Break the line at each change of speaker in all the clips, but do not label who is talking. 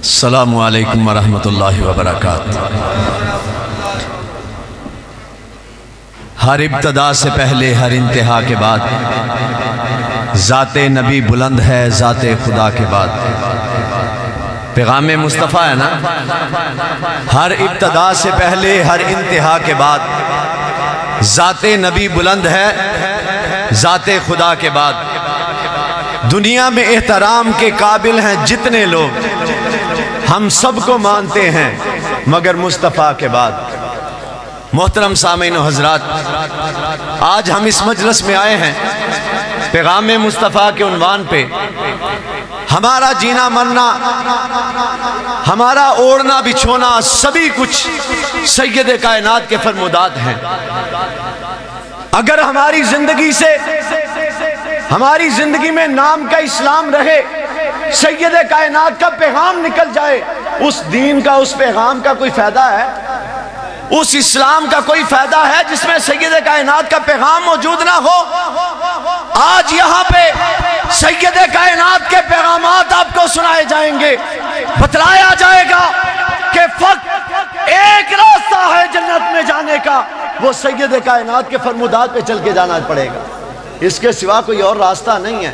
السلام علیکم ورحمۃ اللہ وبرکاتہ۔ ہر ابتدا سے پہلے ہر انتہا کے بعد ذات نبی بلند ہے، ذات خدا کے بعد۔ پیغام مصطفیٰ ہے نا، ہر ابتدا سے پہلے ہر انتہا کے بعد ذات نبی بلند ہے، ذات خدا کے بعد۔ دنیا میں احترام کے قابل ہیں جتنے لوگ، ہم سب کو مانتے ہیں مگر مصطفیٰ کے بعد۔ محترم سامعین و حضرات، آج ہم اس مجلس میں آئے ہیں پیغام مصطفیٰ کے عنوان پہ۔ ہمارا جینا مرنا، ہمارا اوڑھنا بچھونا، سبھی کچھ سید کائنات کے فرمودات ہیں۔ اگر ہماری زندگی میں نام کا اسلام رہے، سید کائنات کا پیغام نکل جائے، اس دین کا، اس پیغام کا کوئی فائدہ ہے؟ اس اسلام کا کوئی فائدہ ہے جس میں سید کائنات کا پیغام موجود نہ ہو؟ آج یہاں پہ سید کائنات کے پیغامات آپ کو سنائے جائیں گے، بتلایا جائے گا کہ فقط ایک راستہ ہے جنت میں جانے کا، وہ سید کائنات کے فرمودات پہ چل کے جانا پڑے گا، اس کے سوا کوئی اور راستہ نہیں ہے۔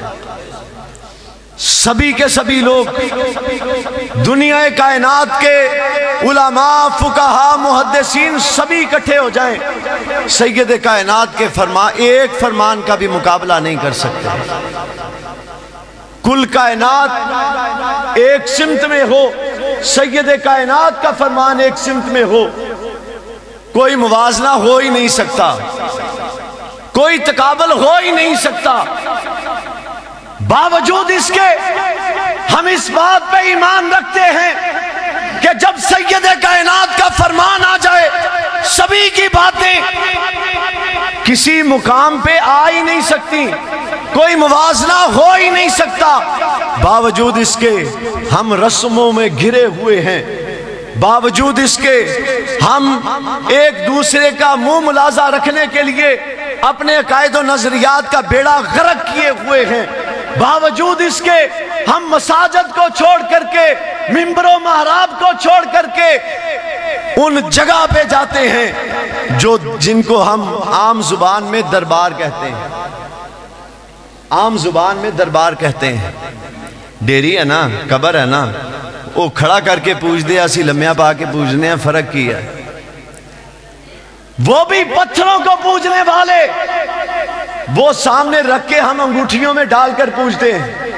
سبھی کے سبھی لوگ، دنیا کائنات کے علماء، فقہاء، محدثین سبھی اکٹھے ہو جائیں، سید کائنات کے ایک فرمان کا بھی مقابلہ نہیں کر سکتے۔ کل کائنات ایک سمت میں ہو، سید کائنات کا فرمان ایک سمت میں ہو، کوئی موازنہ ہو ہی نہیں سکتا، کوئی تقابل ہو ہی نہیں سکتا۔ باوجود اس کے ہم اس بات پہ ایمان رکھتے ہیں کہ جب سید کائنات کا فرمان آ جائے، سبھی کی باتیں کسی مقام پہ آ ہی نہیں سکتی، کوئی موازنہ ہو ہی نہیں سکتا۔ باوجود اس کے ہم رسموں میں گھرے ہوئے ہیں، باوجود اس کے ہم ایک دوسرے کا منہ ملازہ رکھنے کے لیے اپنے عقائد و نظریات کا بیڑا غرق کیے ہوئے ہیں، باوجود اس کے ہم مساجد کو چھوڑ کر کے، منبر و محراب کو چھوڑ کر کے ان جگہ پہ جاتے ہیں جن کو ہم عام زبان میں دربار کہتے ہیں۔ عام زبان میں دربار کہتے ہیں، ڈیری ہے نا، قبر ہے نا، وہ کھڑا کر کے پوچھ دے، اسی لمحہ پا کے پوچھنے ہیں، فرق کیا ہے؟ وہ بھی پتھروں کو پوجنے والے، وہ سامنے رکھ کے ہم انگوٹھیوں میں ڈال کر پوجتے ہیں۔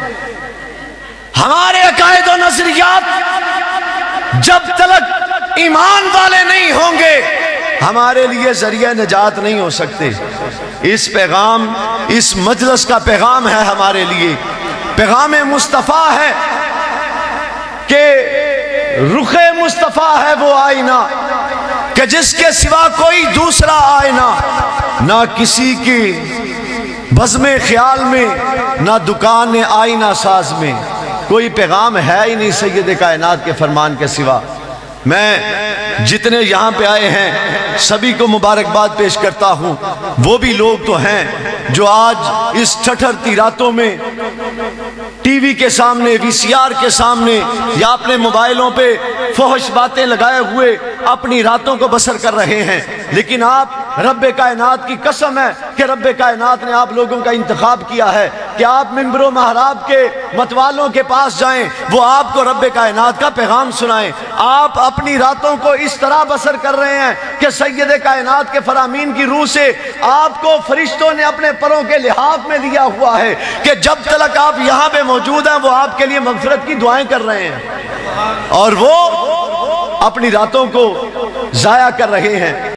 ہمارے عقائد و نظریات جب تک ایمان والے نہیں ہوں گے، ہمارے لیے ذریعہ نجات نہیں ہو سکتے۔ اس پیغام، اس مجلس کا پیغام ہے ہمارے لیے، پیغام مصطفیٰ ہے کہ رخ مصطفیٰ ہے وہ آئینہ کہ جس کے سوا کوئی دوسرا آئینہ نہ کسی کی بزم خیال میں، نہ دکان آئینہ ساز میں، کوئی پیغام ہے ہی نہیں سید کائنات کے فرمان کے سوا۔ میں جتنے یہاں پہ آئے ہیں سبھی کو مبارکباد پیش کرتا ہوں۔ وہ بھی لوگ تو ہیں جو آج اس ٹھٹھرتی راتوں میں ٹی وی کے سامنے، وی سی آر کے سامنے یا اپنے موبائلوں پہ فحش باتیں لگائے ہوئے اپنی راتوں کو بسر کر رہے ہیں، لیکن آپ، رب کائنات کی قسم ہے کہ رب کائنات نے آپ لوگوں کا انتخاب کیا ہے کہ آپ منبر و محراب کے متوالوں کے پاس جائیں، وہ آپ کو رب کائنات کا پیغام سنائیں۔ آپ اپنی راتوں کو اس طرح بسر کر رہے ہیں کہ سید کائنات کے فرامین کی روح سے آپ کو فرشتوں نے اپنے پروں کے لحاف میں لیا ہوا ہے کہ جب تک آپ یہاں پہ موجود ہیں وہ آپ کے لیے مغفرت کی دعائیں کر رہے ہیں، اور وہ اپنی راتوں کو ضائع کر رہے ہیں۔